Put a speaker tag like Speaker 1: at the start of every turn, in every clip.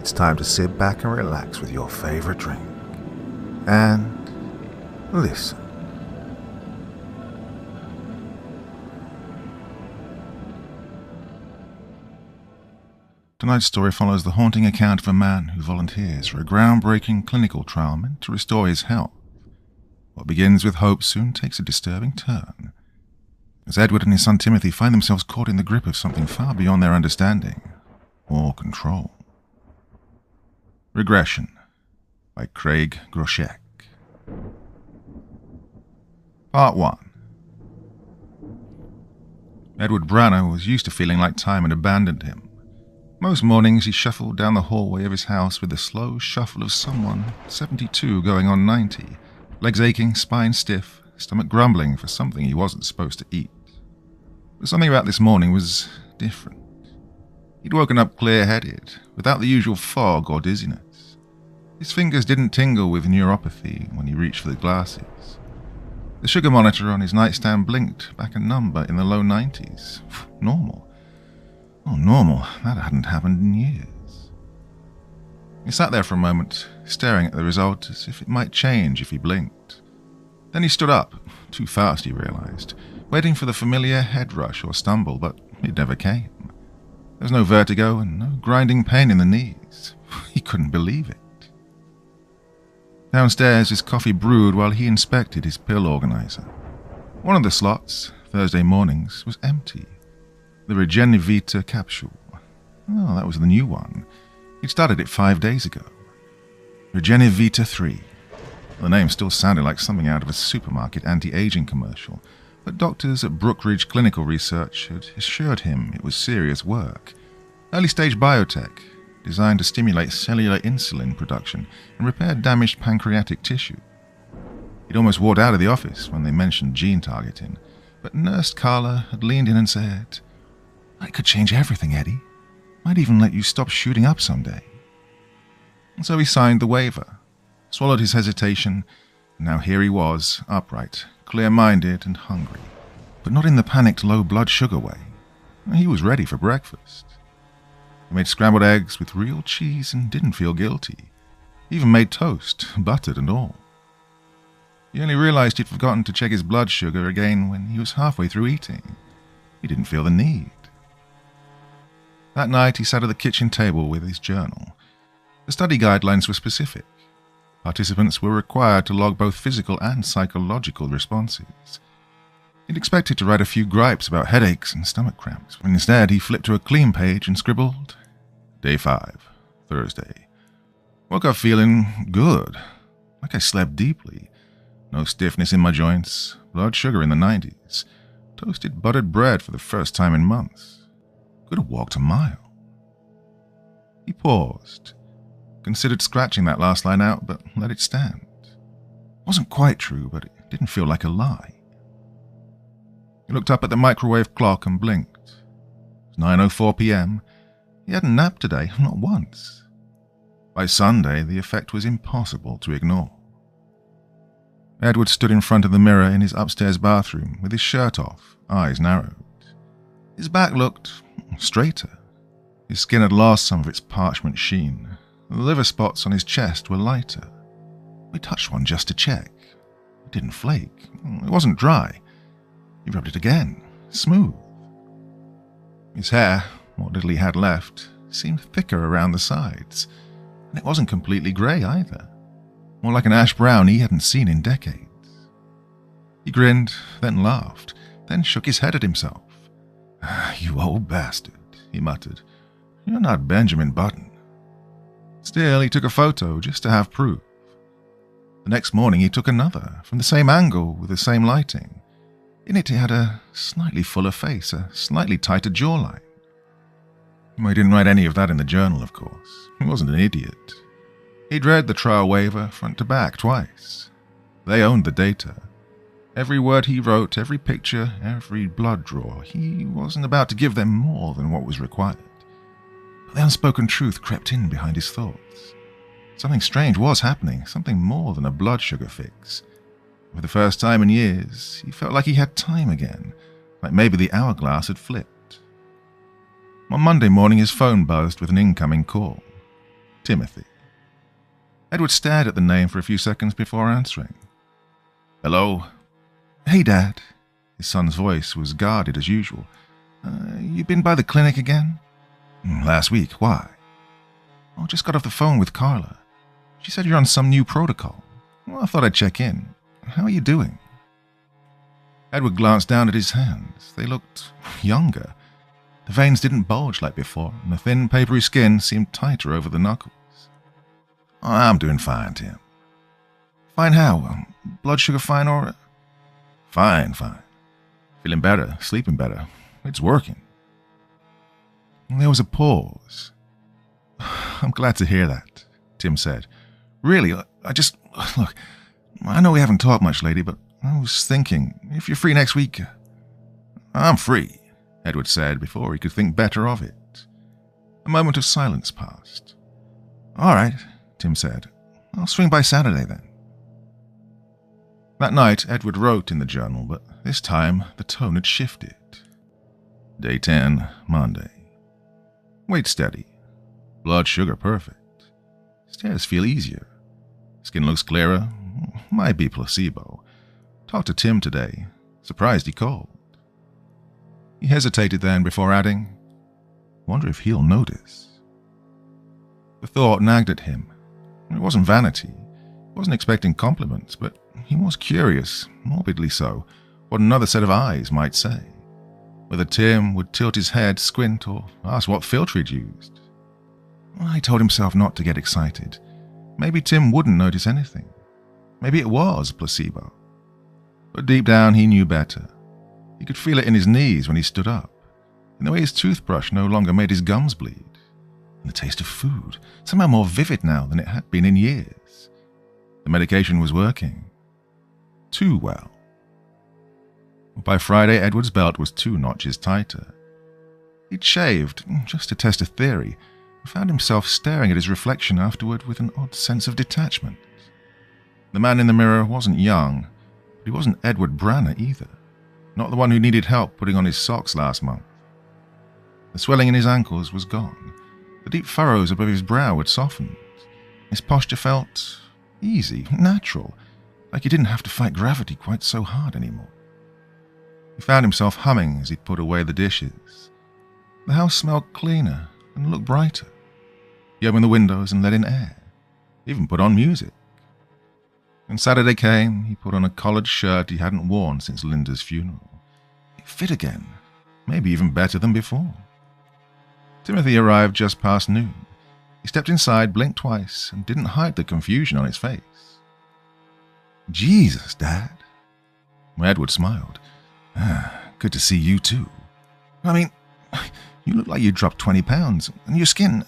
Speaker 1: it's time to sit back and relax with your favorite drink. And listen. Tonight's story follows the haunting account of a man who volunteers for a groundbreaking clinical trial meant to restore his health. What begins with hope soon takes a disturbing turn, as Edward and his son Timothy find themselves caught in the grip of something far beyond their understanding or control. Regression by Craig Groshek. Part 1. Edward Branner was used to feeling like time had abandoned him. Most mornings he shuffled down the hallway of his house with the slow shuffle of someone 72 going on 90, legs aching, spine stiff, stomach grumbling for something he wasn't supposed to eat. But something about this morning was different. He'd woken up clear-headed, without the usual fog or dizziness. His fingers didn't tingle with neuropathy when he reached for the glasses. The sugar monitor on his nightstand blinked back a number in the low 90s. Normal. Oh, normal. That hadn't happened in years. He sat there for a moment, staring at the result as if it might change if he blinked. Then he stood up, too fast he realized, waiting for the familiar head rush or stumble, but it never came. There was no vertigo and no grinding pain in the knees. He couldn't believe it. Downstairs, his coffee brewed while he inspected his pill organizer. One of the slots, Thursday mornings, was empty. The Regen capsule. Oh, that was the new one. He'd started it 5 days ago. Regen 3. The name still sounded like something out of a supermarket anti-aging commercial, but doctors at Brookridge Clinical Research had assured him it was serious work. Early-stage biotech, designed to stimulate cellular insulin production and repair damaged pancreatic tissue. He'd almost walked out of the office when they mentioned gene targeting, but Nurse Carla had leaned in and said, "That could change everything, Eddie. Might even let you stop shooting up someday." And so he signed the waiver, swallowed his hesitation, and now here he was, upright, clear-minded and hungry, but not in the panicked low blood sugar way. He was ready for breakfast. He made scrambled eggs with real cheese and didn't feel guilty. He even made toast, buttered and all. He only realized he'd forgotten to check his blood sugar again when he was halfway through eating. He didn't feel the need. That night he sat at the kitchen table with his journal. The study guidelines were specific. Participants were required to log both physical and psychological responses. He'd expected to write a few gripes about headaches and stomach cramps, when instead he flipped to a clean page and scribbled, Day 5, Thursday. Woke up feeling good, like I slept deeply. No stiffness in my joints, blood sugar in the 90s, toasted buttered bread for the first time in months. Could have walked a mile. He paused, considered scratching that last line out, but let it stand. It wasn't quite true, but it didn't feel like a lie. He looked up at the microwave clock and blinked. It was 9:04 p.m. He hadn't napped today, not once. By Sunday, the effect was impossible to ignore. Edward stood in front of the mirror in his upstairs bathroom with his shirt off, eyes narrowed. His back looked straighter. His skin had lost some of its parchment sheen. The liver spots on his chest were lighter. He touched one just to check. It didn't flake. It wasn't dry. He rubbed it again. Smooth. His hair, what little he had left, seemed thicker around the sides. And it wasn't completely grey either. More like an ash brown he hadn't seen in decades. He grinned, then laughed, then shook his head at himself. "You old bastard," he muttered. "You're not Benjamin Button." Still, he took a photo just to have proof. The next morning he took another, from the same angle with the same lighting. In it he had a slightly fuller face, a slightly tighter jawline. He didn't write any of that in the journal, of course. He wasn't an idiot. He'd read the trial waiver front to back twice. They owned the data. Every word he wrote, every picture, every blood draw, he wasn't about to give them more than what was required. But the unspoken truth crept in behind his thoughts. Something strange was happening, something more than a blood sugar fix. For the first time in years, he felt like he had time again, like maybe the hourglass had flipped. On Monday morning, his phone buzzed with an incoming call. Timothy. Edward stared at the name for a few seconds before answering. Hello? Hey, Dad. His son's voice was guarded as usual. You been by the clinic again? Last week. Why? Oh, just got off the phone with Carla. She said you're on some new protocol. Well, I thought I'd check in. How are you doing? Edward glanced down at his hands. They looked younger. The veins didn't bulge like before, and the thin, papery skin seemed tighter over the knuckles. Oh, I'm doing fine, Tim. Fine how? Blood sugar fine or... Fine. Feeling better, sleeping better. It's working. There was a pause. I'm glad to hear that, Tim said. Really, look, I know we haven't talked much lately, but I was thinking, if you're free next week... I'm free, Edward said before he could think better of it. A moment of silence passed. All right, Tim said. I'll swing by Saturday then. That night, Edward wrote in the journal, but this time the tone had shifted. Day 10, Monday. Weight steady. Blood sugar perfect. Stairs feel easier. Skin looks clearer. Might be placebo. Talked to Tim today. Surprised he called. He hesitated then before adding, Wonder if he'll notice. The thought nagged at him. It wasn't vanity. He wasn't expecting compliments, but he was curious, morbidly so, what another set of eyes might say. Whether Tim would tilt his head, squint, or ask what filter he'd used. He told himself not to get excited. Maybe Tim wouldn't notice anything. Maybe it was placebo. But deep down he knew better. He could feel it in his knees when he stood up, in the way his toothbrush no longer made his gums bleed, and the taste of food, somehow more vivid now than it had been in years. The medication was working. Too well. By Friday, Edward's belt was 2 notches tighter. He'd shaved, just to test a theory, and found himself staring at his reflection afterward with an odd sense of detachment. The man in the mirror wasn't young, but he wasn't Edward Branner either, not the one who needed help putting on his socks last month. The swelling in his ankles was gone. The deep furrows above his brow had softened. His posture felt easy, natural, like he didn't have to fight gravity quite so hard anymore. He found himself humming as he put away the dishes. The house smelled cleaner and looked brighter. He opened the windows and let in air. He even put on music. When Saturday came, he put on a collared shirt he hadn't worn since Linda's funeral. It fit again, maybe even better than before. Timothy arrived just past noon. He stepped inside, blinked twice, and didn't hide the confusion on his face. Jesus, Dad. Edward smiled. Good to see you too. I mean, you look like you dropped 20 pounds, and your skin...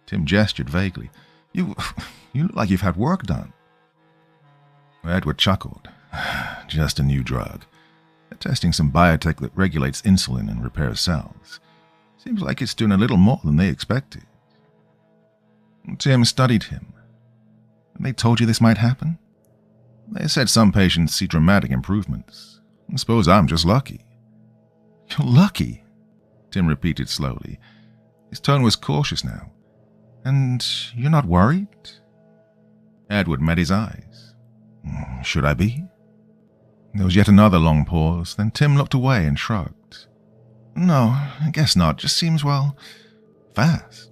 Speaker 1: Tim gestured vaguely. You look like you've had work done. Edward chuckled. Just a new drug. They're testing some biotech that regulates insulin and repairs cells. Seems like it's doing a little more than they expected. Tim studied him. And they told you this might happen? They said some patients see dramatic improvements. I suppose I'm just lucky. You're lucky, Tim repeated slowly. His tone was cautious now. And you're not worried? Edward met his eyes. Should I be? There was yet another long pause, then Tim looked away and shrugged. No, I guess not. Just seems, well, fast.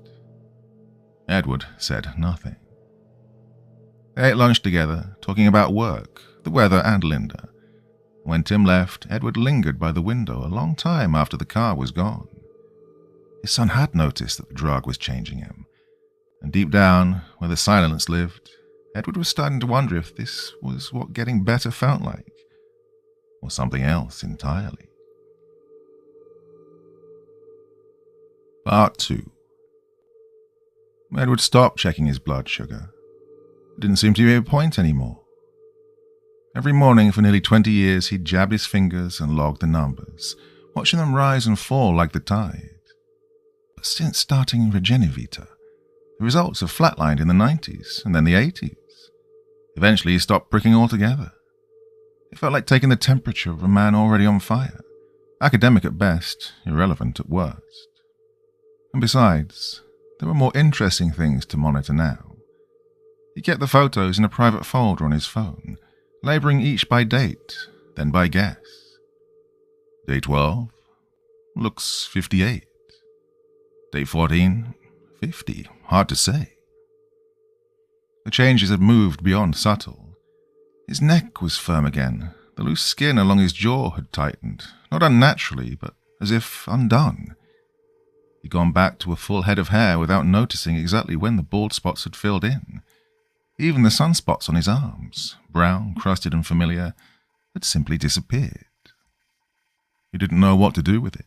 Speaker 1: Edward said nothing. They ate lunch together, talking about work, the weather, and Linda. When Tim left, Edward lingered by the window a long time after the car was gone. His son had noticed that the drug was changing him, and deep down, where the silence lived, Edward was starting to wonder if this was what getting better felt like, or something else entirely. Part 2. Edward stopped checking his blood sugar. It didn't seem to be a point anymore. Every morning for nearly 20 years he'd jabbed his fingers and logged the numbers, watching them rise and fall like the tide. But since starting Regen, the results have flatlined in the 90s and then the 80s. Eventually he stopped pricking altogether. It felt like taking the temperature of a man already on fire, academic at best, irrelevant at worst. And besides, there were more interesting things to monitor now. He kept the photos in a private folder on his phone, labelling each by date, then by guess. Day 12 looks 58. Day 14, 50. Hard to say. The changes had moved beyond subtle. His neck was firm again. The loose skin along his jaw had tightened, not unnaturally, but as if undone. He'd gone back to a full head of hair without noticing exactly when the bald spots had filled in. Even the sunspots on his arms, brown, crusted and familiar, had simply disappeared. He didn't know what to do with it.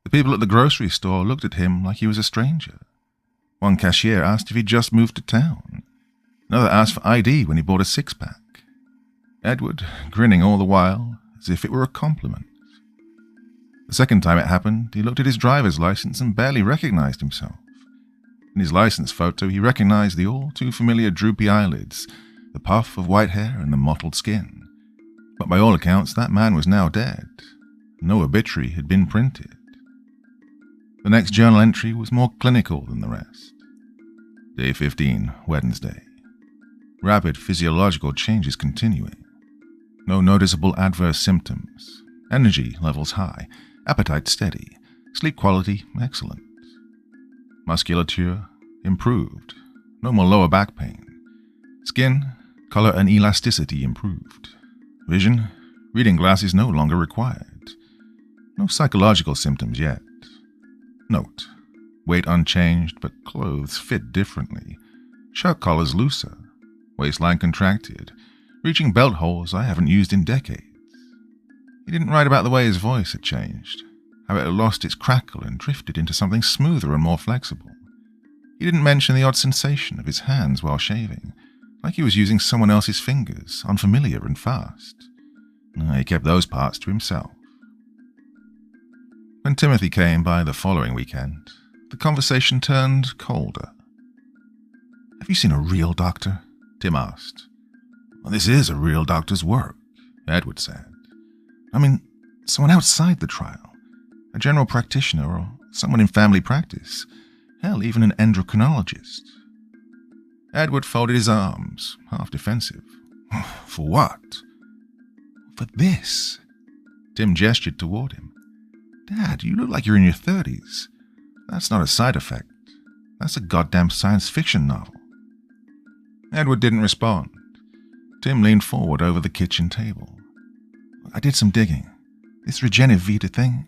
Speaker 1: The people at the grocery store looked at him like he was a stranger. One cashier asked if he'd just moved to town. Another asked for ID when he bought a six-pack. Edward grinning all the while, as if it were a compliment. The second time it happened, he looked at his driver's license and barely recognized himself. In his license photo, he recognized the all-too-familiar droopy eyelids, the puff of white hair and the mottled skin. But by all accounts, that man was now dead. No obituary had been printed. The next journal entry was more clinical than the rest. Day 15, Wednesday. Rapid physiological changes continuing. No noticeable adverse symptoms. Energy levels high. Appetite steady. Sleep quality excellent. Musculature improved. No more lower back pain. Skin, color and elasticity improved. Vision, reading glasses no longer required. No psychological symptoms yet. Note, weight unchanged but clothes fit differently. Shirt collars looser. Waistline contracted. Reaching belt holes I haven't used in decades. He didn't write about the way his voice had changed, how it had lost its crackle and drifted into something smoother and more flexible. He didn't mention the odd sensation of his hands while shaving, like he was using someone else's fingers, unfamiliar and fast. He kept those parts to himself. When Timothy came by the following weekend, the conversation turned colder. "Have you seen a real doctor?" Tim asked. "Well, this is a real doctor's work," Edward said. "I mean, someone outside the trial, a general practitioner or someone in family practice, hell, even an endocrinologist." Edward folded his arms, half defensive. "For what?" "For this." Tim gestured toward him. "Dad, you look like you're in your 30s. That's not a side effect. That's a goddamn science fiction novel." Edward didn't respond. Tim leaned forward over the kitchen table. "I did some digging. This Regen thing,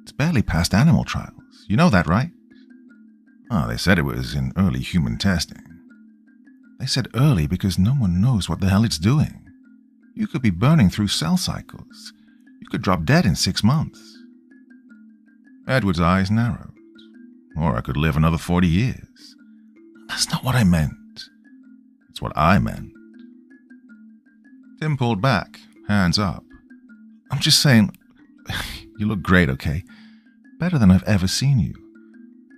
Speaker 1: it's barely past animal trials. You know that, right?" "Oh, they said it was in early human testing." "They said early because no one knows what the hell it's doing. You could be burning through cell cycles. You could drop dead in 6 months." Edward's eyes narrowed. "Or I could live another 40 years. "That's not what I meant." "It's what I meant." Tim pulled back, hands up. "I'm just saying, you look great, okay? Better than I've ever seen you.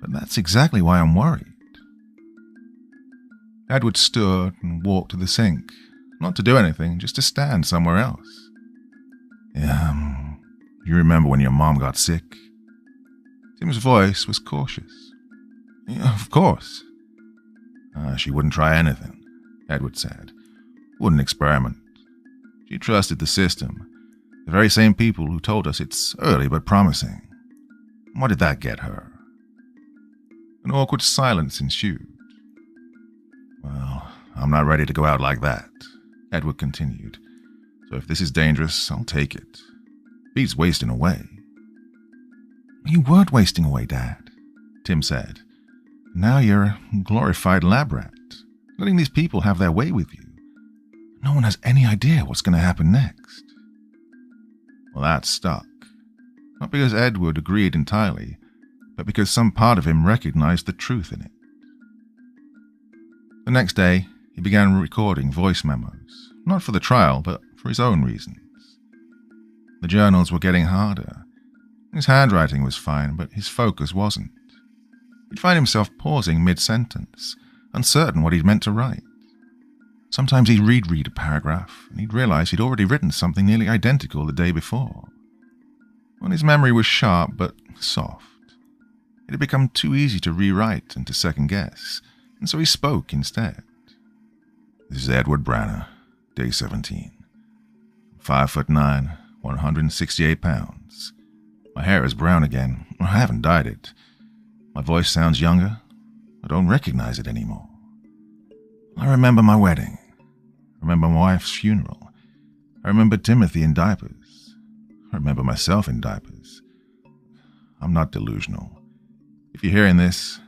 Speaker 1: But that's exactly why I'm worried." Edward stood and walked to the sink, not to do anything, just to stand somewhere else. "Yeah, you remember when your mom got sick?" Tim's voice was cautious. "Yeah, of course." She wouldn't try anything," Edward said. "Wouldn't experiment. She trusted the system, the very same people who told us it's early but promising. What did that get her?" An awkward silence ensued. "Well, I'm not ready to go out like that," Edward continued. "So if this is dangerous, I'll take it. Beats wasting away." "You weren't wasting away, Dad," Tim said. "Now you're a glorified lab rat, letting these people have their way with you. No one has any idea what's going to happen next." Well, that stuck. Not because Edward agreed entirely, but because some part of him recognized the truth in it. The next day, he began recording voice memos, not for the trial, but for his own reasons. The journals were getting harder. His handwriting was fine, but his focus wasn't. He'd find himself pausing mid-sentence, uncertain what he'd meant to write. Sometimes he'd reread a paragraph, and he'd realize he'd already written something nearly identical the day before. Well, his memory was sharp but soft. It had become too easy to rewrite and to second-guess, and so he spoke instead. This is Edward Branner, day 17. 5'9", 168 pounds. My hair is brown again. I haven't dyed it. My voice sounds younger. I don't recognize it anymore. I remember my wedding. I remember my wife's funeral. I remember Timothy in diapers. I remember myself in diapers. I'm not delusional. If you're hearing this,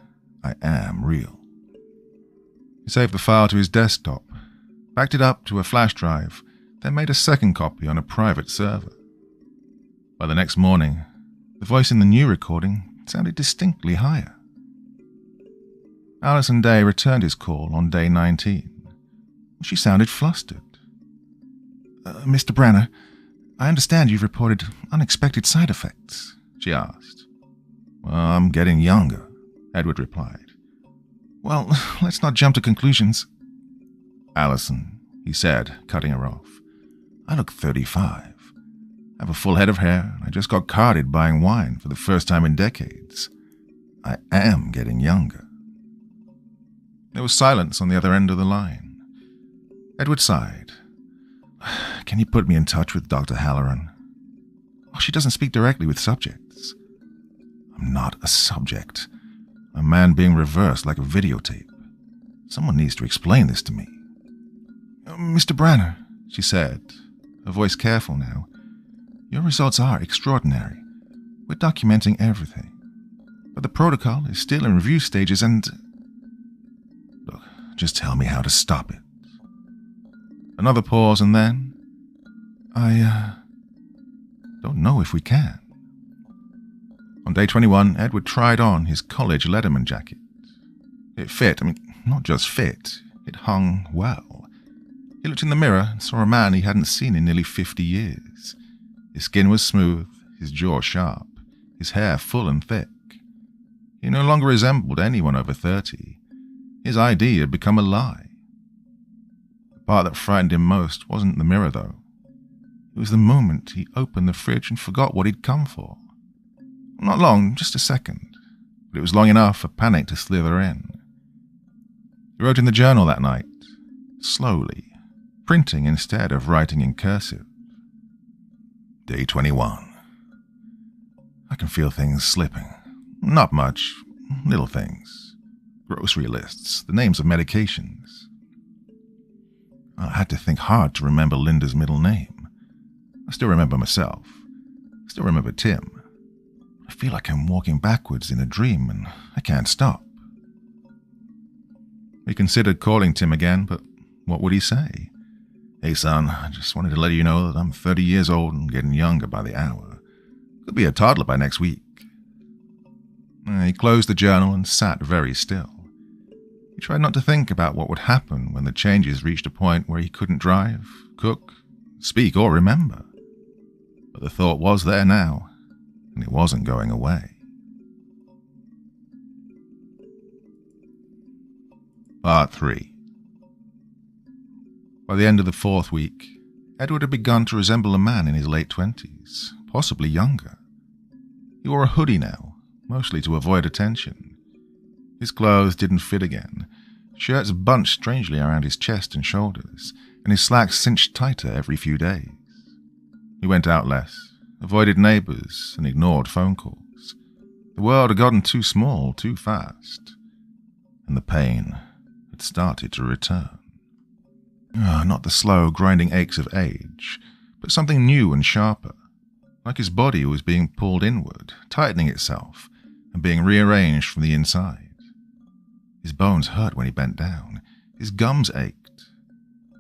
Speaker 1: I am real. He saved the file to his desktop, backed it up to a flash drive, then made a second copy on a private server. By the next morning, the voice in the new recording sounded distinctly higher. Alison Day returned his call on day 19. She sounded flustered. Mr. Branner, I understand you've reported unexpected side effects, she asked. Well, I'm getting younger, Edward replied. Well, let's not jump to conclusions. Alison, he said, cutting her off. I look 35. I have a full head of hair, and I just got carded buying wine for the first time in decades. I am getting younger. There was silence on the other end of the line. Edward sighed. Can you put me in touch with Dr. Halloran? Oh, she doesn't speak directly with subjects. I'm not a subject. I'm a man being reversed like a videotape. Someone needs to explain this to me. Mr. Branner, she said, her voice careful now, your results are extraordinary. We're documenting everything. But the protocol is still in review stages and... Look, just tell me how to stop it. Another pause and then... I don't know if we can. On day 21, Edward tried on his college Letterman jacket. It fit, not just fit, it hung well. He looked in the mirror and saw a man he hadn't seen in nearly 50 years. His skin was smooth, his jaw sharp, his hair full and thick. He no longer resembled anyone over 30. His ID had become a lie. The part that frightened him most wasn't the mirror, though. It was the moment he opened the fridge and forgot what he'd come for. Not long, just a second, but it was long enough for panic to slither in. He wrote in the journal that night, slowly, printing instead of writing in cursive. Day 21. I can feel things slipping. Not much, little things. Grocery lists, the names of medications. I had to think hard to remember Linda's middle name. I still remember myself. I still remember Tim. I feel like I'm walking backwards in a dream and I can't stop. We considered calling Tim again, but what would he say? Hey son, I just wanted to let you know that I'm 30 years old and getting younger by the hour. Could be a toddler by next week. He closed the journal and sat very still. He tried not to think about what would happen when the changes reached a point where he couldn't drive, cook, speak, or remember. But the thought was there now, and it wasn't going away. Part 3. By the end of the 4th week, Edward had begun to resemble a man in his late 20s, possibly younger. He wore a hoodie now, mostly to avoid attention. His clothes didn't fit again. Shirts bunched strangely around his chest and shoulders, and his slacks cinched tighter every few days. He went out less, avoided neighbors, and ignored phone calls. The world had gotten too small too fast, and the pain had started to return. Not the slow, grinding aches of age, but something new and sharper, like his body was being pulled inward, tightening itself, and being rearranged from the inside. His bones hurt when he bent down. His gums ached.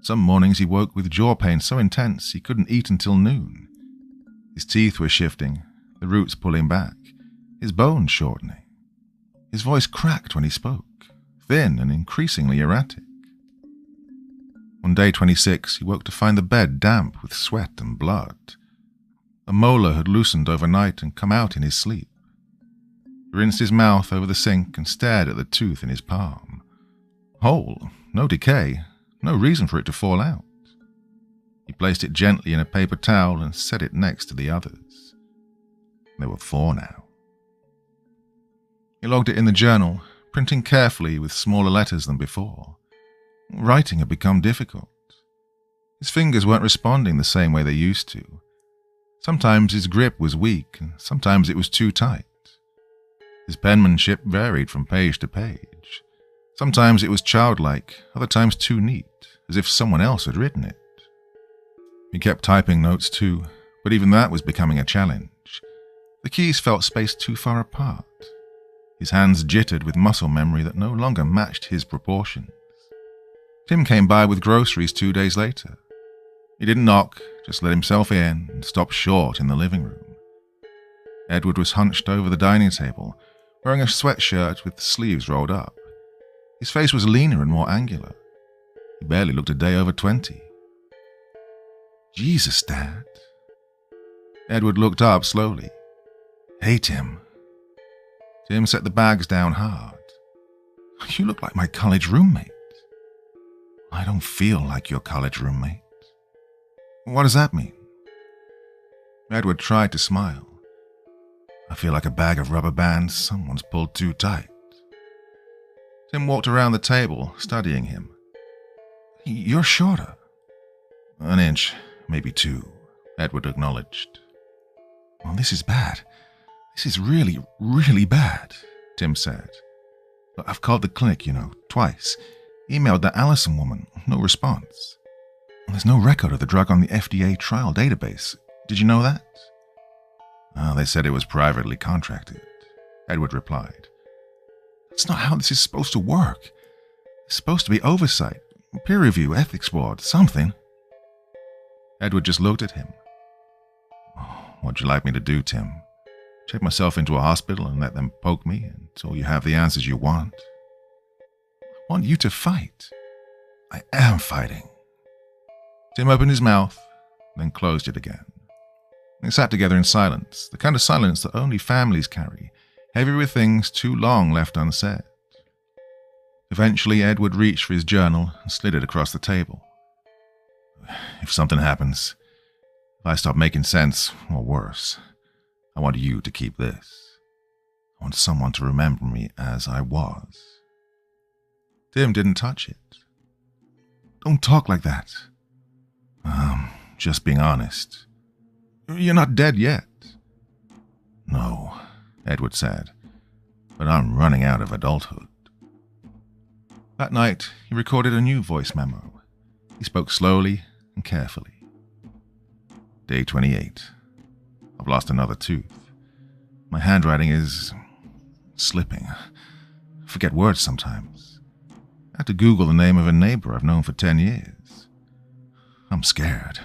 Speaker 1: Some mornings he woke with jaw pain so intense he couldn't eat until noon. His teeth were shifting, the roots pulling back, his bones shortening. His voice cracked when he spoke, thin and increasingly erratic. On day 26, he woke to find the bed damp with sweat and blood. A molar had loosened overnight and come out in his sleep. He rinsed his mouth over the sink and stared at the tooth in his palm. Whole, no decay, no reason for it to fall out. He placed it gently in a paper towel and set it next to the others. There were 4 now. He logged it in the journal, printing carefully with smaller letters than before. Writing had become difficult. His fingers weren't responding the same way they used to. Sometimes his grip was weak, and sometimes it was too tight. His penmanship varied from page to page. Sometimes it was childlike, other times too neat, as if someone else had written it. He kept typing notes too, but even that was becoming a challenge. The keys felt spaced too far apart. His hands jittered with muscle memory that no longer matched his proportions. Tim came by with groceries 2 days later. He didn't knock, just let himself in and stopped short in the living room. Edward was hunched over the dining table, wearing a sweatshirt with the sleeves rolled up. His face was leaner and more angular. He barely looked a day over 20. "Jesus, Dad." Edward looked up slowly. "Hey, Tim." Tim set the bags down hard. "You look like my college roommate." "I don't feel like your college roommate." "What does that mean?" Edward tried to smile. "I feel like a bag of rubber bands someone's pulled too tight." Tim walked around the table, studying him. "You're shorter." "An inch, maybe 2, Edward acknowledged. "Well, this is bad. This is really, really bad," Tim said. "I've called the clinic, twice. Emailed that Allison woman, no response. There's no record of the drug on the FDA trial database. Did you know that?" "Oh, they said it was privately contracted," Edward replied. "That's not how this is supposed to work. It's supposed to be oversight, peer review, ethics board, something." Edward just looked at him. "What'd you like me to do, Tim? Check myself into a hospital and let them poke me until you have the answers you want?" "I want you to fight." "I am fighting." Tim opened his mouth, then closed it again. They sat together in silence, the kind of silence that only families carry, heavy with things too long left unsaid. Eventually, Edward reached for his journal and slid it across the table. "If something happens, if I stop making sense, or worse, I want you to keep this. I want someone to remember me as I was." Tim didn't touch it. "Don't talk like that." Just being honest. You're not dead yet." "No," Edward said, "but I'm running out of adulthood." That night, he recorded a new voice memo. He spoke slowly and carefully. "Day 28. I've lost another tooth. My handwriting is slipping. I forget words sometimes. I had to Google the name of a neighbor I've known for 10 years. I'm scared.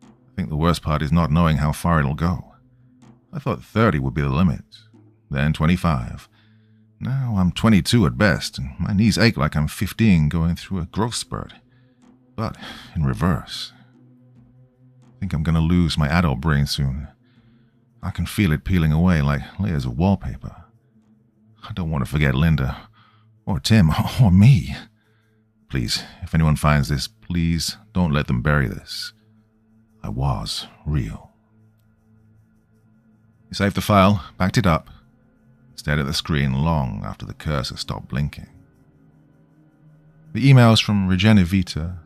Speaker 1: I think the worst part is not knowing how far it'll go. I thought 30 would be the limit, then 25. Now I'm 22 at best, and my knees ache like I'm 15 going through a growth spurt, but in reverse. I think I'm going to lose my adult brain soon. I can feel it peeling away like layers of wallpaper. I don't want to forget Linda, or Tim, or me. Please, if anyone finds this, please don't let them bury this. I was real." He saved the file, backed it up, stared at the screen long after the cursor stopped blinking. The emails from Regen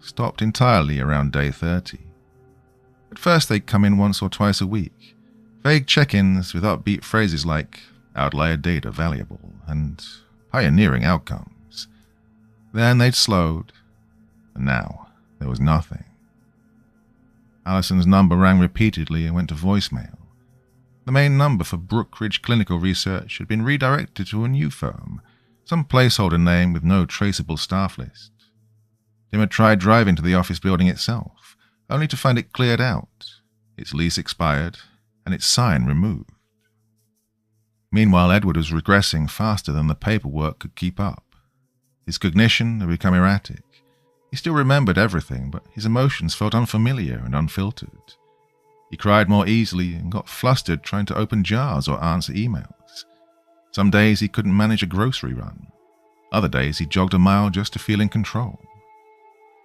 Speaker 1: stopped entirely around day 30. At first they'd come in once or twice a week, vague check-ins with upbeat phrases like outlier data valuable and pioneering outcomes. Then they'd slowed, and now there was nothing. Allison's number rang repeatedly and went to voicemail. The main number for Brookridge Clinical Research had been redirected to a new firm, some placeholder name with no traceable staff list. Tim had tried driving to the office building itself, only to find it cleared out, its lease expired, and its sign removed. Meanwhile, Edward was regressing faster than the paperwork could keep up. His cognition had become erratic. He still remembered everything, but his emotions felt unfamiliar and unfiltered. He cried more easily and got flustered trying to open jars or answer emails. Some days he couldn't manage a grocery run. Other days he jogged a mile just to feel in control.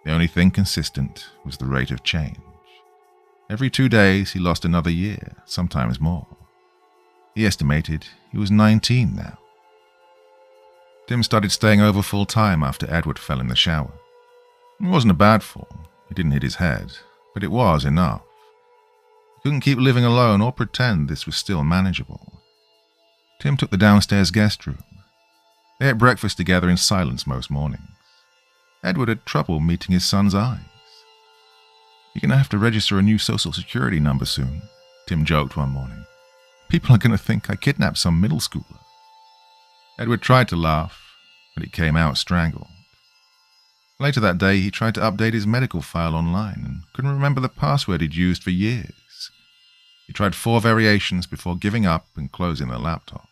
Speaker 1: The only thing consistent was the rate of change. Every 2 days he lost another year, sometimes more. He estimated he was 19 now. Tim started staying over full time after Edward fell in the shower. It wasn't a bad fall. He didn't hit his head, but it was enough. He couldn't keep living alone or pretend this was still manageable. Tim took the downstairs guest room. They ate breakfast together in silence most mornings. Edward had trouble meeting his son's eyes. "You're going to have to register a new social security number soon," Tim joked one morning. "People are going to think I kidnapped some middle schooler." Edward tried to laugh, but it came out strangled. Later that day, he tried to update his medical file online and couldn't remember the password he'd used for years. He tried 4 variations before giving up and closing the laptop.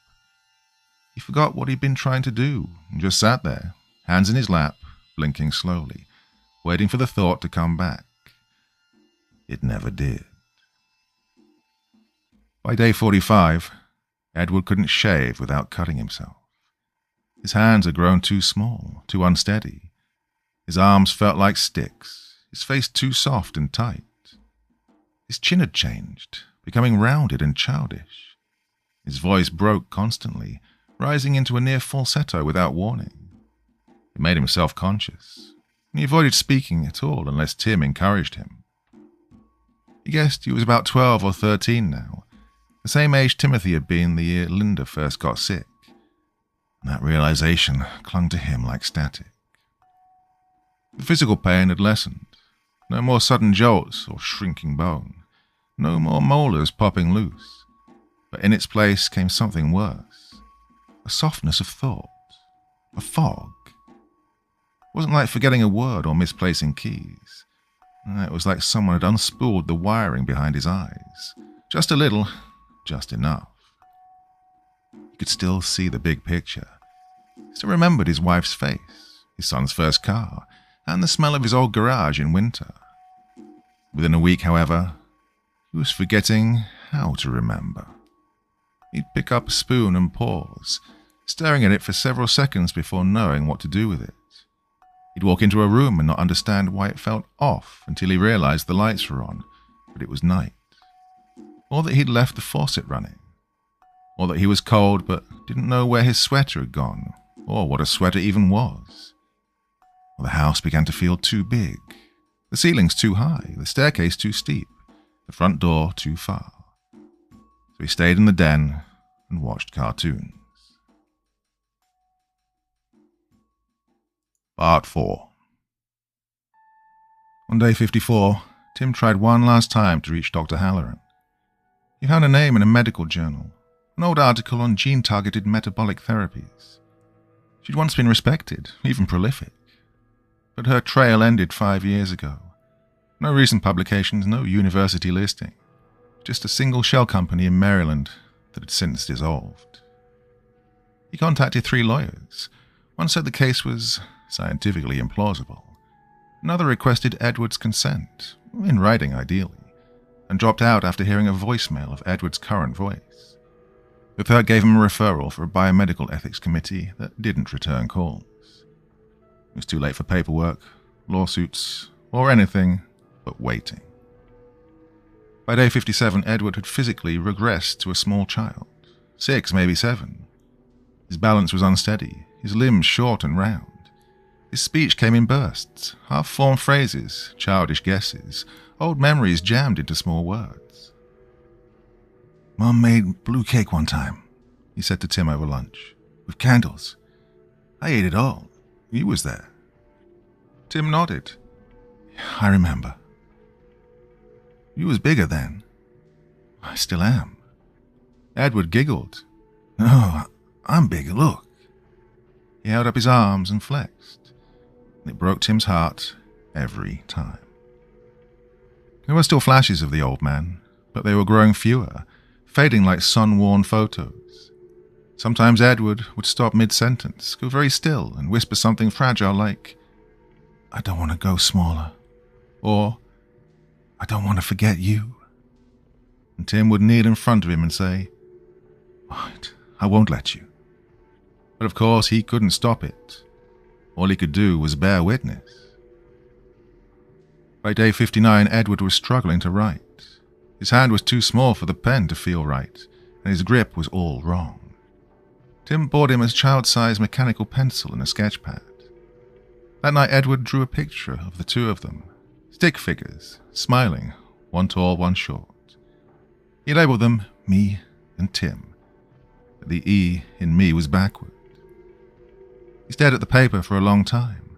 Speaker 1: He forgot what he'd been trying to do and just sat there, hands in his lap, blinking slowly, waiting for the thought to come back. It never did. By day 45, Edward couldn't shave without cutting himself. His hands had grown too small, too unsteady. His arms felt like sticks, his face too soft and tight. His chin had changed, becoming rounded and childish. His voice broke constantly, rising into a near falsetto without warning. It made him self-conscious, and he avoided speaking at all unless Tim encouraged him. He guessed he was about 12 or 13 now, the same age Timothy had been the year Linda first got sick, and that realization clung to him like static. The physical pain had lessened. No more sudden jolts or shrinking bone. No more molars popping loose. But in its place came something worse. A softness of thought. A fog. It wasn't like forgetting a word or misplacing keys. It was like someone had unspooled the wiring behind his eyes. Just a little, just enough. He could still see the big picture. He still remembered his wife's face, his son's first car, and the smell of his old garage in winter. Within a week, however, he was forgetting how to remember. He'd pick up a spoon and pause, staring at it for several seconds before knowing what to do with it. He'd walk into a room and not understand why it felt off until he realized the lights were on, but it was night. Or that he'd left the faucet running. Or that he was cold but didn't know where his sweater had gone, or what a sweater even was. Or the house began to feel too big, the ceilings too high, the staircase too steep, the front door too far. So he stayed in the den and watched cartoons. Part 4. On day 54, Tim tried one last time to reach Dr. Halloran. He found a name in a medical journal, an old article on gene-targeted metabolic therapies. She'd once been respected, even prolific. But her trail ended 5 years ago. No recent publications, no university listing. Just a single shell company in Maryland that had since dissolved. He contacted 3 lawyers. One said the case was scientifically implausible. Another requested Edward's consent, in writing ideally, and dropped out after hearing a voicemail of Edward's current voice. The third gave him a referral for a biomedical ethics committee that didn't return calls. It was too late for paperwork, lawsuits, or anything but waiting. By day 57, Edward had physically regressed to a small child, 6, maybe 7. His balance was unsteady, his limbs short and round. His speech came in bursts, half-formed phrases, childish guesses, old memories jammed into small words. "Mom made blue cake one time," he said to Tim over lunch, "with candles. I ate it all. You was there." Tim nodded. "I remember. You was bigger then." "I still am." Edward giggled. "No, I'm bigger, look." He held up his arms and flexed. It broke Tim's heart every time. There were still flashes of the old man, but they were growing fewer, fading like sun-worn photos. Sometimes Edward would stop mid-sentence, go very still, and whisper something fragile like, "I don't want to go smaller," or, "I don't want to forget you." And Tim would kneel in front of him and say, "Right, I won't let you." But of course he couldn't stop it. All he could do was bear witness. By day 59, Edward was struggling to write. His hand was too small for the pen to feel right, and his grip was all wrong. Tim bought him a child-sized mechanical pencil and a sketch pad. That night Edward drew a picture of the two of them, stick figures, smiling, one tall, one short. He labelled them me and Tim, but the E in me was backward. He stared at the paper for a long time.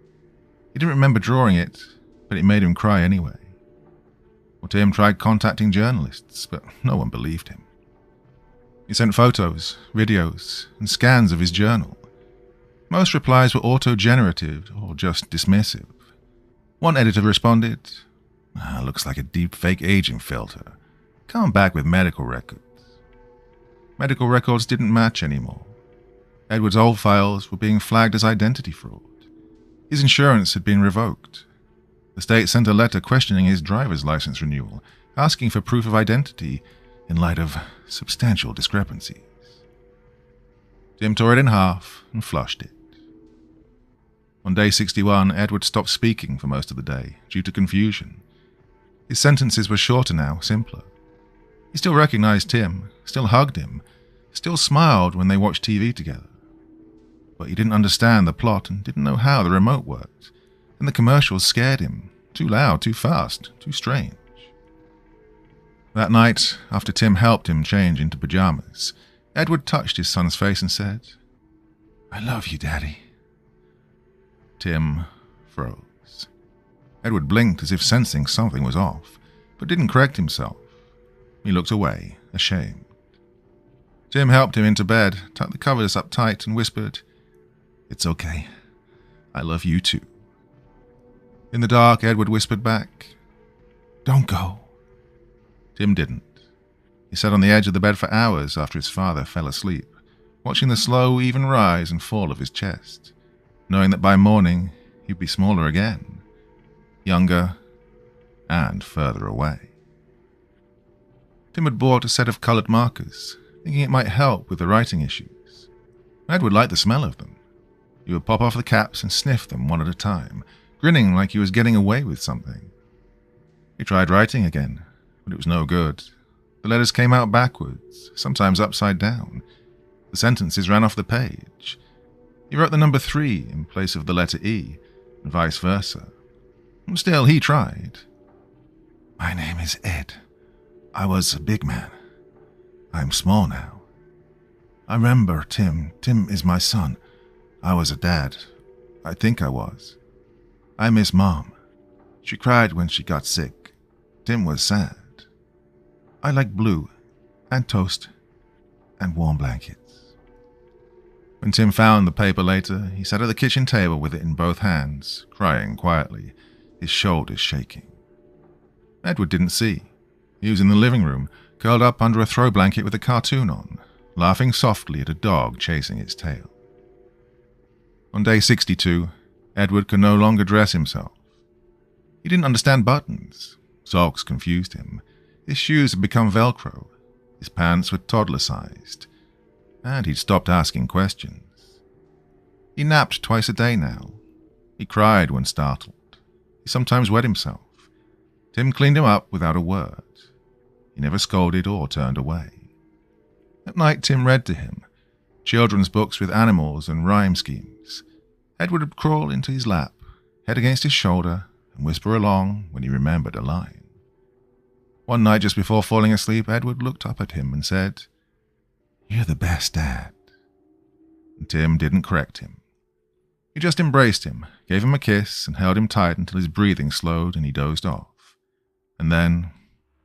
Speaker 1: He didn't remember drawing it, but it made him cry anyway. Well, Tim tried contacting journalists, but no one believed him. He sent photos, videos, and scans of his journal. Most replies were auto-generative or just dismissive. One editor responded, looks like a deep fake aging filter. Come back with medical records. Medical records didn't match anymore. Edward's old files were being flagged as identity fraud. His insurance had been revoked. The state sent a letter questioning his driver's license renewal, asking for proof of identity in light of substantial discrepancies. Tim tore it in half and flushed it. On day 61, Edward stopped speaking for most of the day due to confusion. His sentences were shorter now, simpler. He still recognized Tim, still hugged him, still smiled when they watched TV together. But he didn't understand the plot and didn't know how the remote worked, and the commercials scared him. Too loud, too fast, too strange. That night, after Tim helped him change into pajamas, Edward touched his son's face and said, "I love you, Daddy." Tim froze. Edward blinked as if sensing something was off, but didn't correct himself. He looked away, ashamed. Tim helped him into bed, tucked the covers up tight, and whispered, "It's okay. I love you too." In the dark, Edward whispered back, "Don't go." Tim didn't. He sat on the edge of the bed for hours after his father fell asleep, watching the slow, even rise and fall of his chest, knowing that by morning he'd be smaller again, younger, and further away. Tim had bought a set of coloured markers, thinking it might help with the writing issues. Edward liked the smell of them. He would pop off the caps and sniff them one at a time, grinning like he was getting away with something. He tried writing again, but it was no good. The letters came out backwards, sometimes upside down. The sentences ran off the page. He wrote the number 3 in place of the letter E, and vice versa. Still, he tried. "My name is Ed. I was a big man. I'm small now. I remember Tim. Tim is my son. I was a dad. I think I was. I miss Mom. She cried when she got sick. Tim was sad. I like blue, and toast, and warm blankets." When Tim found the paper later, he sat at the kitchen table with it in both hands, crying quietly, his shoulders shaking. Edward didn't see. He was in the living room, curled up under a throw blanket with a cartoon on, laughing softly at a dog chasing its tail. On day 62, Edward could no longer dress himself. He didn't understand buttons. Socks confused him. His shoes had become Velcro. His pants were toddler-sized. And he'd stopped asking questions. He napped twice a day now. He cried when startled. He sometimes wet himself. Tim cleaned him up without a word. He never scolded or turned away. At night, Tim read to him, children's books with animals and rhyme schemes. Edward would crawl into his lap, head against his shoulder, and whisper along when he remembered a line. One night just before falling asleep, Edward looked up at him and said, "You're the best dad." And Tim didn't correct him. He just embraced him, gave him a kiss, and held him tight until his breathing slowed and he dozed off. And then,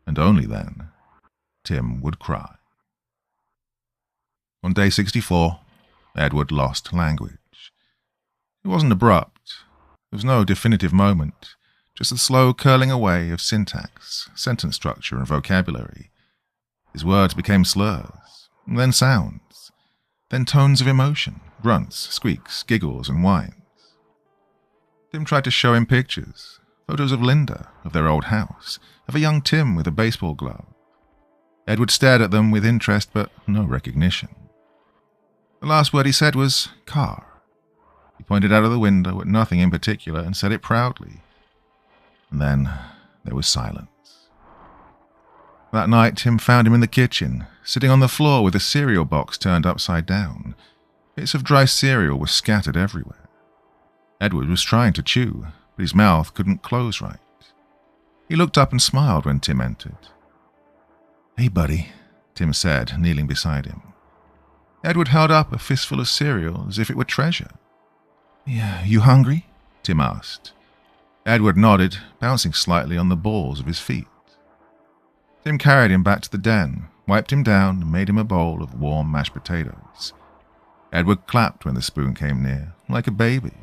Speaker 1: and only then, Tim would cry. On day 64, Edward lost language. It wasn't abrupt. There was no definitive moment, just a slow curling away of syntax, sentence structure, and vocabulary. His words became slurs, then sounds, then tones of emotion, grunts, squeaks, giggles, and whines. Tim tried to show him pictures, photos of Linda, of their old house, of a young Tim with a baseball glove. Edward stared at them with interest but no recognition. The last word he said was car. He pointed out of the window at nothing in particular and said it proudly. And then there was silence. That night, Tim found him in the kitchen, sitting on the floor with a cereal box turned upside down. Bits of dry cereal were scattered everywhere. Edward was trying to chew, but his mouth couldn't close right. He looked up and smiled when Tim entered. "Hey, buddy," Tim said, kneeling beside him. Edward held up a fistful of cereal as if it were treasure. "Yeah, you hungry?" Tim asked. Edward nodded, bouncing slightly on the balls of his feet. Tim carried him back to the den, wiped him down, and made him a bowl of warm mashed potatoes. Edward clapped when the spoon came near, like a baby.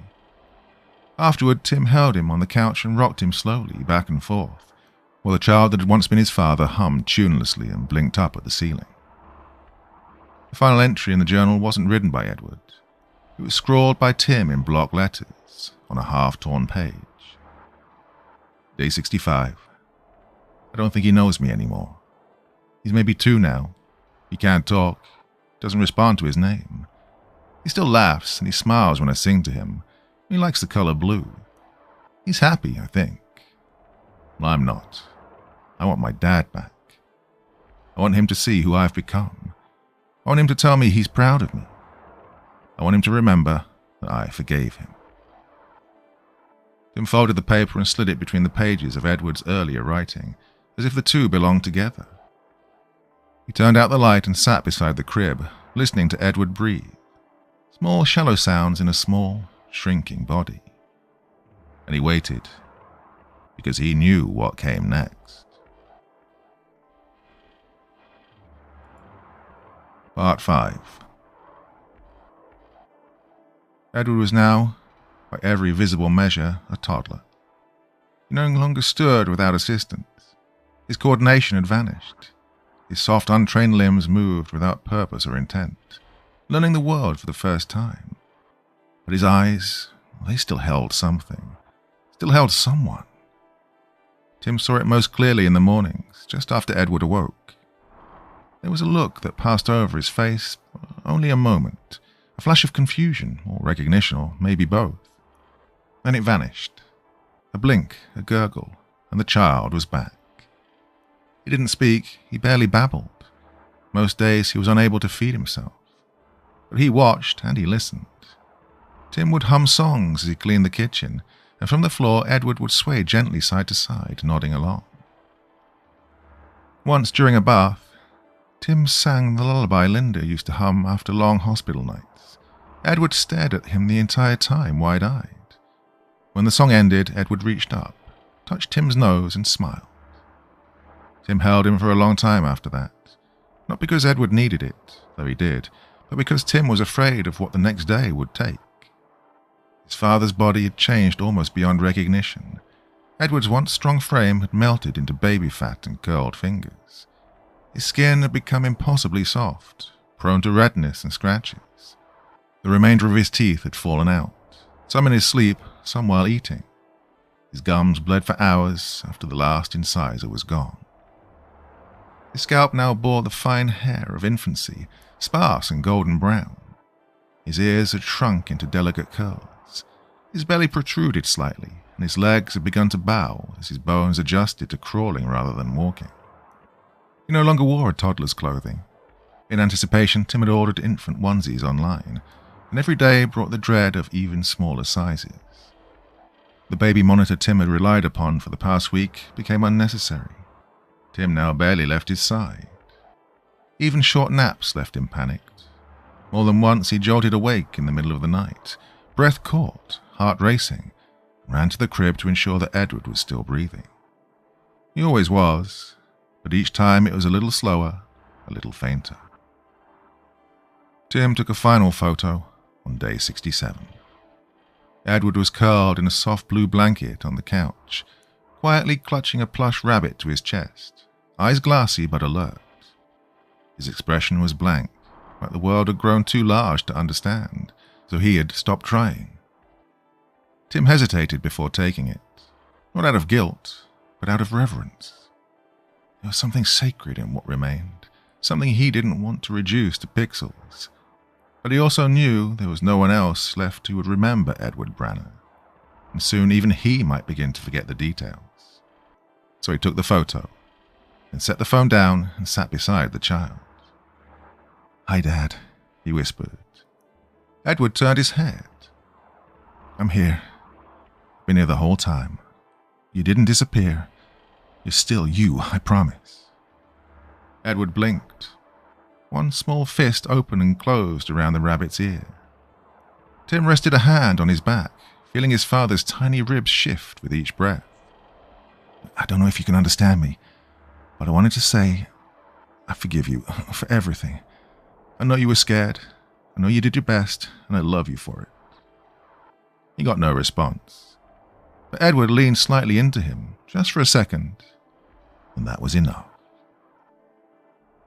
Speaker 1: Afterward, Tim held him on the couch and rocked him slowly back and forth, while the child that had once been his father hummed tunelessly and blinked up at the ceiling. The final entry in the journal wasn't written by Edward. It was scrawled by Tim in block letters on a half-torn page. Day 65. I don't think he knows me anymore. He's maybe 2 now. He can't talk, doesn't respond to his name. He still laughs and he smiles when I sing to him. He likes the color blue. He's happy, I think. Well, I'm not. I want my dad back. I want him to see who I've become. I want him to tell me he's proud of me. I want him to remember that I forgave him. Tim folded the paper and slid it between the pages of Edward's earlier writing, as if the two belonged together. He turned out the light and sat beside the crib, listening to Edward breathe. Small, shallow sounds in a small, shrinking body. And he waited, because he knew what came next. Part 5. Edward was now, by every visible measure, a toddler. He no longer stood without assistance. His coordination had vanished. His soft, untrained limbs moved without purpose or intent, learning the world for the first time. But his eyes, they still held something, still held someone. Tim saw it most clearly in the mornings, just after Edward awoke. There was a look that passed over his face, only a moment, a flash of confusion, or recognition, or maybe both. Then it vanished. A blink, a gurgle, and the child was back. He didn't speak, he barely babbled. Most days he was unable to feed himself. But he watched and he listened. Tim would hum songs as he cleaned the kitchen, and from the floor Edward would sway gently side to side, nodding along. Once during a bath, Tim sang the lullaby Linda used to hum after long hospital nights. Edward stared at him the entire time, wide-eyed. When the song ended, Edward reached up, touched Tim's nose, and smiled. Tim held him for a long time after that, not because Edward needed it, though he did, but because Tim was afraid of what the next day would take. His father's body had changed almost beyond recognition. Edward's once strong frame had melted into baby fat and curled fingers. His skin had become impossibly soft, prone to redness and scratches. The remainder of his teeth had fallen out, some in his sleep, some while eating. His gums bled for hours after the last incisor was gone. His scalp now bore the fine hair of infancy, sparse and golden brown. His ears had shrunk into delicate curls. His belly protruded slightly, and his legs had begun to bow as his bones adjusted to crawling rather than walking. He no longer wore a toddler's clothing. In anticipation, Tim had ordered infant onesies online, and every day brought the dread of even smaller sizes. The baby monitor Tim had relied upon for the past week became unnecessary. Tim now barely left his side. Even short naps left him panicked. More than once he jolted awake in the middle of the night, breath caught, heart racing, and ran to the crib to ensure that Edward was still breathing. He always was, but each time it was a little slower, a little fainter. Tim took a final photo on day 67. Edward was curled in a soft blue blanket on the couch, quietly clutching a plush rabbit to his chest, eyes glassy but alert. His expression was blank, like the world had grown too large to understand, so he had stopped trying. Tim hesitated before taking it, not out of guilt, but out of reverence. There was something sacred in what remained, something he didn't want to reduce to pixels. But he also knew there was no one else left who would remember Edward Branner, and soon even he might begin to forget the details. So he took the photo, and set the phone down and sat beside the child. "Hi, Dad," he whispered. Edward turned his head. "I'm here. Been here the whole time. You didn't disappear. You're still you, I promise." Edward blinked. One small fist opened and closed around the rabbit's ear. Tim rested a hand on his back, feeling his father's tiny ribs shift with each breath. "I don't know if you can understand me, but I wanted to say I forgive you for everything. I know you were scared. I know you did your best, and I love you for it." He got no response, but Edward leaned slightly into him, just for a second, and that was enough.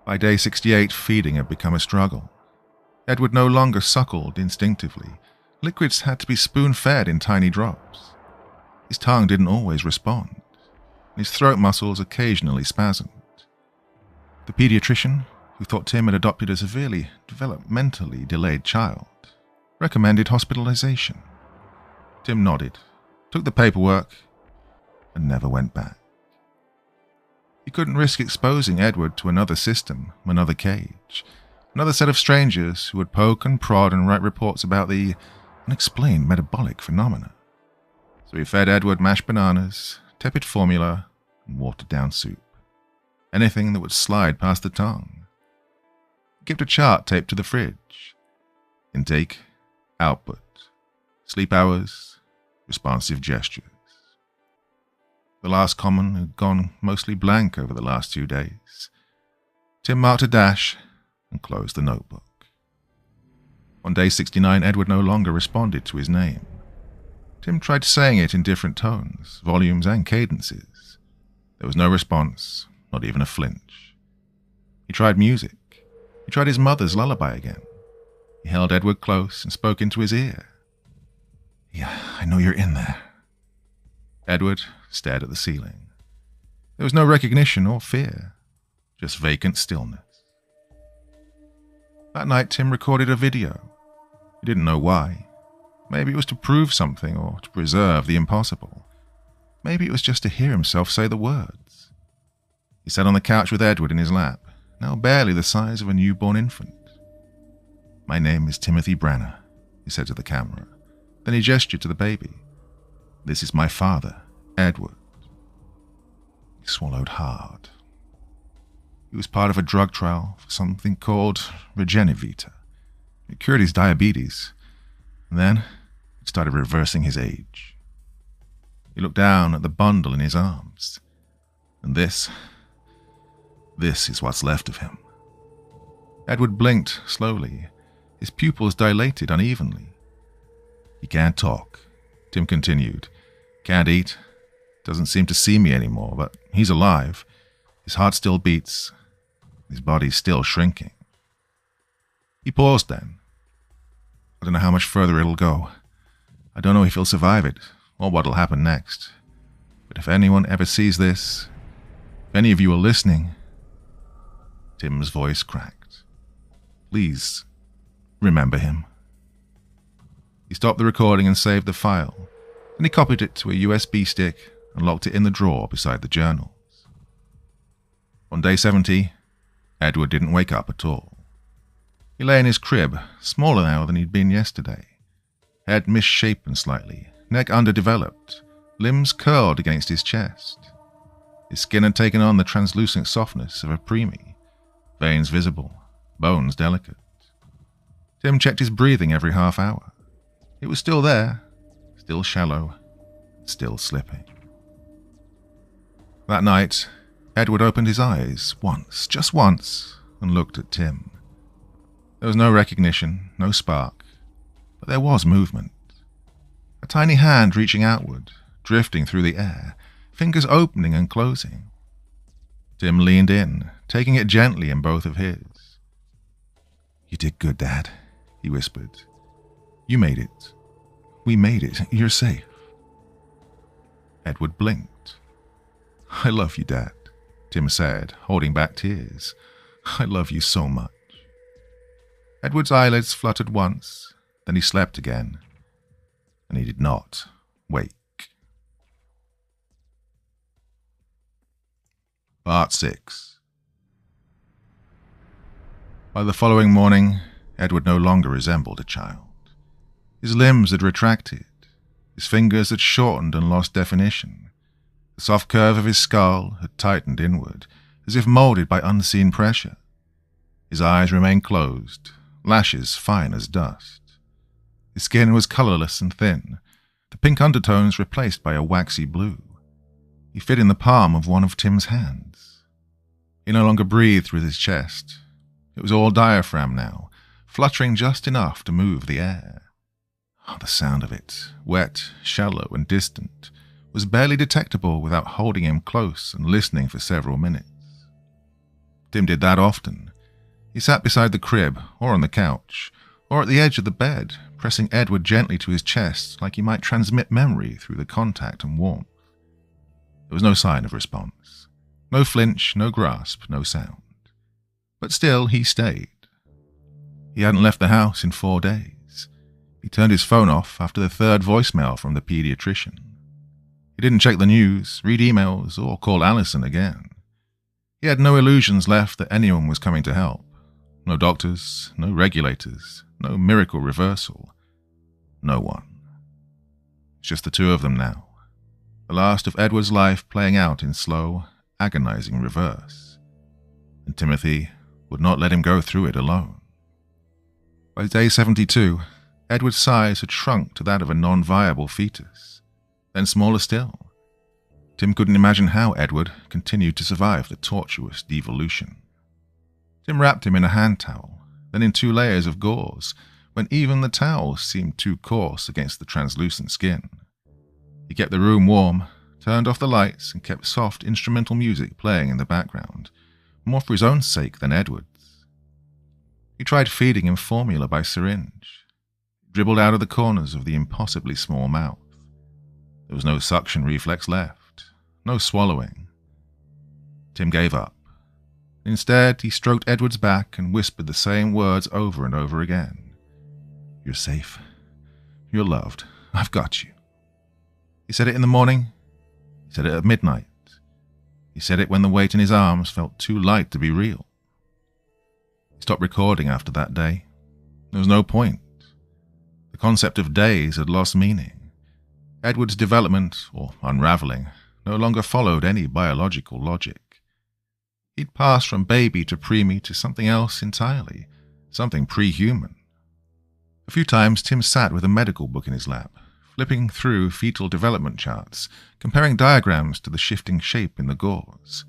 Speaker 1: By day 68, feeding had become a struggle. Edward no longer suckled instinctively. Liquids had to be spoon-fed in tiny drops. His tongue didn't always respond. His throat muscles occasionally spasmed. The pediatrician, who thought Tim had adopted a severely developmentally delayed child, recommended hospitalization. Tim nodded, took the paperwork, and never went back. He couldn't risk exposing Edward to another system, another cage, another set of strangers who would poke and prod and write reports about the unexplained metabolic phenomena. So he fed Edward mashed bananas, tepid formula, and watered-down soup. Anything that would slide past the tongue. He kept a chart taped to the fridge. Intake, output, sleep hours, responsive gestures. The last common had gone mostly blank over the last 2 days. Tim marked a dash and closed the notebook. On day 69, Edward no longer responded to his name. Tim tried saying it in different tones, volumes, and cadences. There was no response, not even a flinch. He tried music. He tried his mother's lullaby again. He held Edward close and spoke into his ear. "Yeah, I know you're in there." Edward stared at the ceiling. There was no recognition or fear, just vacant stillness. That night, Tim recorded a video. He didn't know why. Maybe it was to prove something or to preserve the impossible. Maybe it was just to hear himself say the words. He sat on the couch with Edward in his lap, now barely the size of a newborn infant. "My name is Timothy Branner," he said to the camera. Then he gestured to the baby. "This is my father, Edward." He swallowed hard. He was part of a drug trial for something called Regen. It cured his diabetes, and then it started reversing his age. He looked down at the bundle in his arms, and this is what's left of him. Edward blinked slowly, his pupils dilated unevenly. "He can't talk," Tim continued. "Can't eat. Doesn't seem to see me anymore, but he's alive. His heart still beats. His body's still shrinking." He paused then. "I don't know how much further it'll go. I don't know if he'll survive it, or what'll happen next. But if anyone ever sees this, if any of you are listening..." Tim's voice cracked. "Please, remember him." He stopped the recording and saved the file. Then he copied it to a USB stick and locked it in the drawer beside the journals. On day 70, Edward didn't wake up at all. He lay in his crib, smaller now than he'd been yesterday. Head misshapen slightly, neck underdeveloped, limbs curled against his chest. His skin had taken on the translucent softness of a preemie, veins visible, bones delicate. Tim checked his breathing every half hour. It was still there, still shallow, still slipping. That night, Edward opened his eyes once, just once, and looked at Tim. There was no recognition, no spark, but there was movement. A tiny hand reaching outward, drifting through the air, fingers opening and closing. Tim leaned in, taking it gently in both of his. "You did good, Dad," he whispered. "You made it. We made it. You're safe." Edward blinked. "I love you, Dad," Tim said, holding back tears. "I love you so much." Edward's eyelids fluttered once, then he slept again, and he did not wake. Part 6. By the following morning, Edward no longer resembled a child. His limbs had retracted. His fingers had shortened and lost definition. The soft curve of his skull had tightened inward, as if moulded by unseen pressure. His eyes remained closed, lashes fine as dust. His skin was colourless and thin, the pink undertones replaced by a waxy blue. He fit in the palm of one of Tim's hands. He no longer breathed with his chest. It was all diaphragm now, fluttering just enough to move the air. The sound of it, wet, shallow, and distant, was barely detectable without holding him close and listening for several minutes. Tim did that often. He sat beside the crib, or on the couch, or at the edge of the bed, pressing Edward gently to his chest like he might transmit memory through the contact and warmth. There was no sign of response. No flinch, no grasp, no sound. But still, he stayed. He hadn't left the house in 4 days. He turned his phone off after the 3rd voicemail from the pediatrician. He didn't check the news, read emails, or call Allison again. He had no illusions left that anyone was coming to help. No doctors, no regulators, no miracle reversal. No one. It's just the two of them now. The last of Edward's life playing out in slow, agonizing reverse. And Timothy would not let him go through it alone. By day 72, Edward's size had shrunk to that of a non-viable fetus, then smaller still. Tim couldn't imagine how Edward continued to survive the tortuous devolution. Tim wrapped him in a hand towel, then in 2 layers of gauze, when even the towel seemed too coarse against the translucent skin. He kept the room warm, turned off the lights, and kept soft instrumental music playing in the background, more for his own sake than Edward's. He tried feeding him formula by syringe. It dribbled out of the corners of the impossibly small mouth. There was no suction reflex left, no swallowing. Tim gave up. Instead, he stroked Edward's back and whispered the same words over and over again. "You're safe. You're loved. I've got you." He said it in the morning. He said it at midnight. He said it when the weight in his arms felt too light to be real. He stopped recording after that day. There was no point. The concept of days had lost meaning. Edward's development, or unraveling, no longer followed any biological logic. He'd passed from baby to preemie to something else entirely, something pre-human. A few times Tim sat with a medical book in his lap, flipping through fetal development charts, comparing diagrams to the shifting shape in the gauze.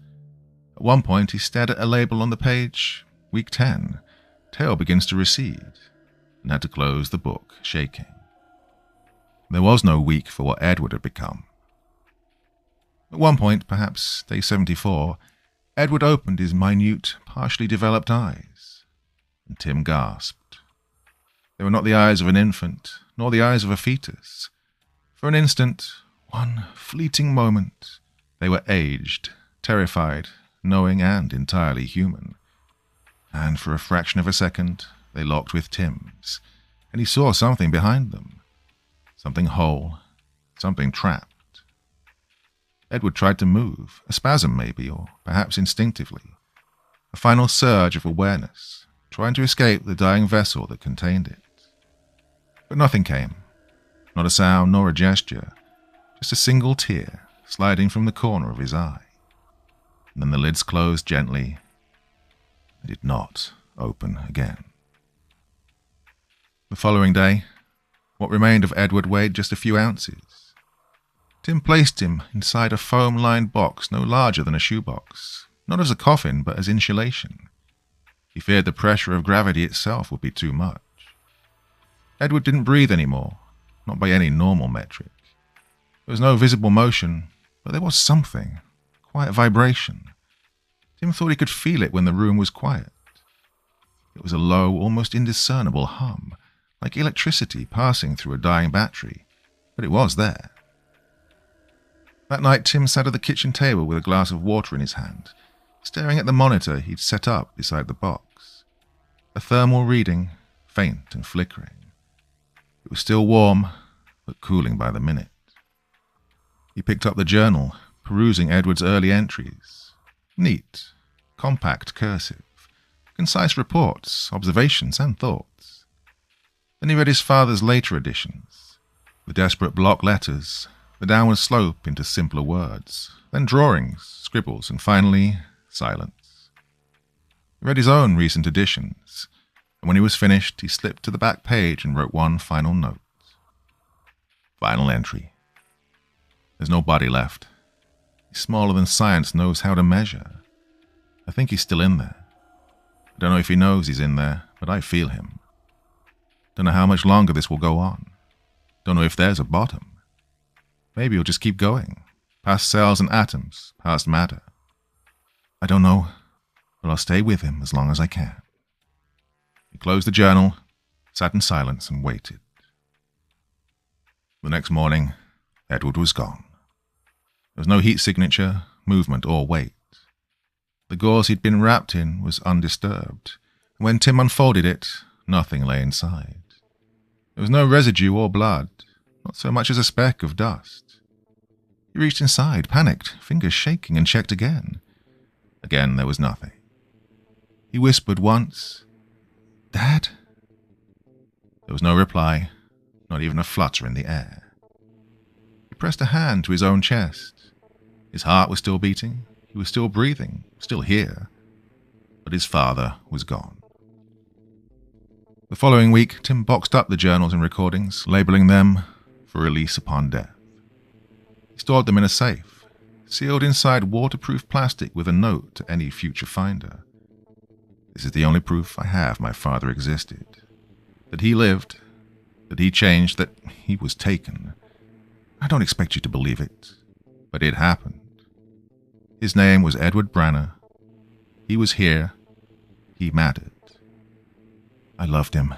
Speaker 1: At one point he stared at a label on the page, week 10, tail begins to recede, and had to close the book, shaking. There was no week for what Edward had become. At one point, perhaps day 74, Edward opened his minute, partially developed eyes, and Tim gasped. They were not the eyes of an infant, nor the eyes of a fetus. For an instant, one fleeting moment, they were aged, terrified, knowing and entirely human. And for a fraction of a second, they locked with Tim's, and he saw something behind them. Something whole, something trapped. Edward tried to move, a spasm maybe, or perhaps instinctively. A final surge of awareness, trying to escape the dying vessel that contained it. But nothing came. Not a sound nor a gesture, just a single tear sliding from the corner of his eye. And then the lids closed gently and did not open again. The following day, what remained of Edward weighed just a few ounces. Tim placed him inside a foam-lined box no larger than a shoebox, not as a coffin but as insulation. He feared the pressure of gravity itself would be too much. Edward didn't breathe anymore, not by any normal metric. There was no visible motion, but there was something, quiet vibration. Tim thought he could feel it when the room was quiet. It was a low, almost indiscernible hum, like electricity passing through a dying battery, but it was there. That night Tim sat at the kitchen table with a glass of water in his hand, staring at the monitor he'd set up beside the box. A thermal reading, faint and flickering. It was still warm, but cooling by the minute. He picked up the journal, perusing Edward's early entries. Neat, compact cursive, concise reports, observations and thoughts. Then he read his father's later editions, the desperate block letters, the downward slope into simpler words, then drawings, scribbles, and finally, silence. He read his own recent editions, and when he was finished, he slipped to the back page and wrote one final note. Final entry. There's no body left. He's smaller than science knows how to measure. I think he's still in there. I don't know if he knows he's in there, but I feel him. Don't know how much longer this will go on. Don't know if there's a bottom. Maybe he'll just keep going, past cells and atoms, past matter. I don't know, but I'll stay with him as long as I can. He closed the journal, sat in silence, and waited. The next morning, Edward was gone. There was no heat signature, movement, or weight. The gauze he'd been wrapped in was undisturbed. When Tim unfolded it, nothing lay inside. There was no residue or blood, not so much as a speck of dust. He reached inside, panicked, fingers shaking, and checked again. Again, there was nothing. He whispered once, "Dad?" There was no reply, not even a flutter in the air. He pressed a hand to his own chest. His heart was still beating, he was still breathing, still here, but his father was gone. The following week, Tim boxed up the journals and recordings, labeling them for release upon death. He stored them in a safe, sealed inside waterproof plastic with a note to any future finder. This is the only proof I have my father existed. That he lived, that he changed, that he was taken. I don't expect you to believe it, but it happened. His name was Edward Branner. He was here. He mattered. I loved him,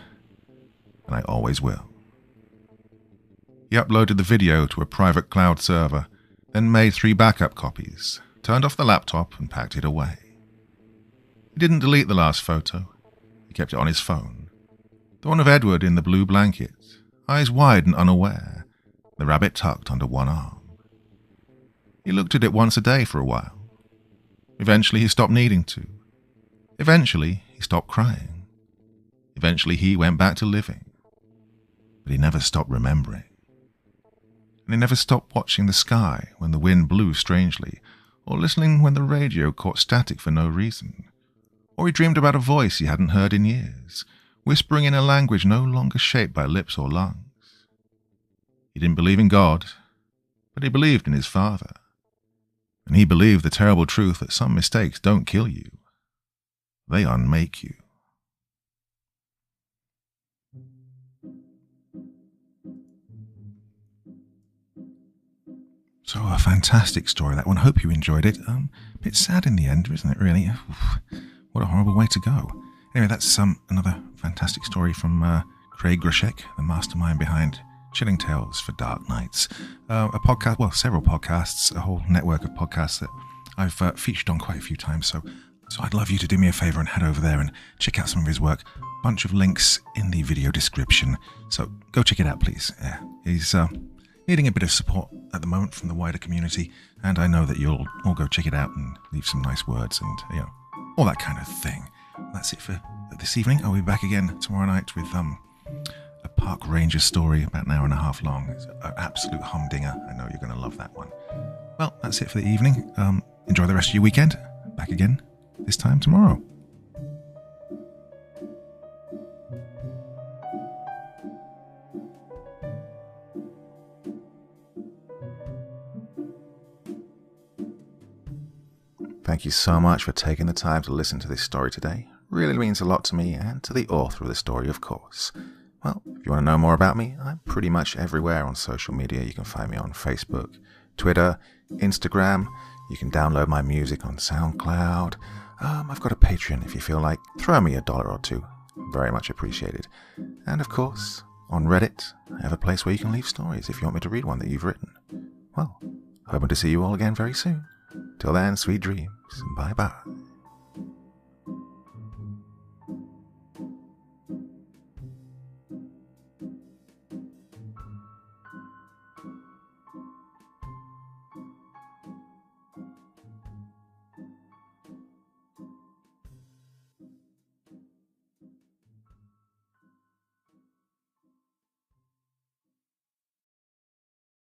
Speaker 1: and I always will. He uploaded the video to a private cloud server, then made 3 backup copies, turned off the laptop, and packed it away. He didn't delete the last photo. He kept it on his phone. The one of Edward in the blue blanket, eyes wide and unaware, the rabbit tucked under one arm. He looked at it once a day for a while. Eventually he stopped needing to. Eventually he stopped crying. Eventually he went back to living. But he never stopped remembering. And he never stopped watching the sky when the wind blew strangely, or listening when the radio caught static for no reason. Or he dreamed about a voice he hadn't heard in years, whispering in a language no longer shaped by lips or lungs. He didn't believe in God, but he believed in his father. And he believed the terrible truth that some mistakes don't kill you. They unmake you. So a fantastic story, that one. Hope you enjoyed it. A bit sad in the end, isn't it, really? Oof, what a horrible way to go. Anyway, that's another fantastic story from Craig Groshek, the mastermind behind Chilling Tales for Dark Nights. A podcast, well, several podcasts, a whole network of podcasts that I've featured on quite a few times. So I'd love you to do me a favour and head over there and check out some of his work. Bunch of links in the video description. So go check it out, please. Yeah, he's needing a bit of support at the moment from the wider community, and I know that you'll all go check it out and leave some nice words and, all that kind of thing. That's it for this evening. I'll be back again tomorrow night with a park ranger story about an hour and a half long. It's an absolute humdinger. I know you're going to love that one. Well, that's it for the evening. Enjoy the rest of your weekend. Back again this time tomorrow. Thank you so much for taking the time to listen to this story today. Really means a lot to me and to the author of the story, of course. Well, if you want to know more about me, I'm pretty much everywhere on social media. You can find me on Facebook, Twitter, Instagram. You can download my music on SoundCloud. I've got a Patreon if you feel like. Throw me $1 or $2. Very much appreciated. And of course, on Reddit, I have a place where you can leave stories if you want me to read one that you've written. Well, hoping to see you all again very soon. Till then, sweet dreams. Bye-bye.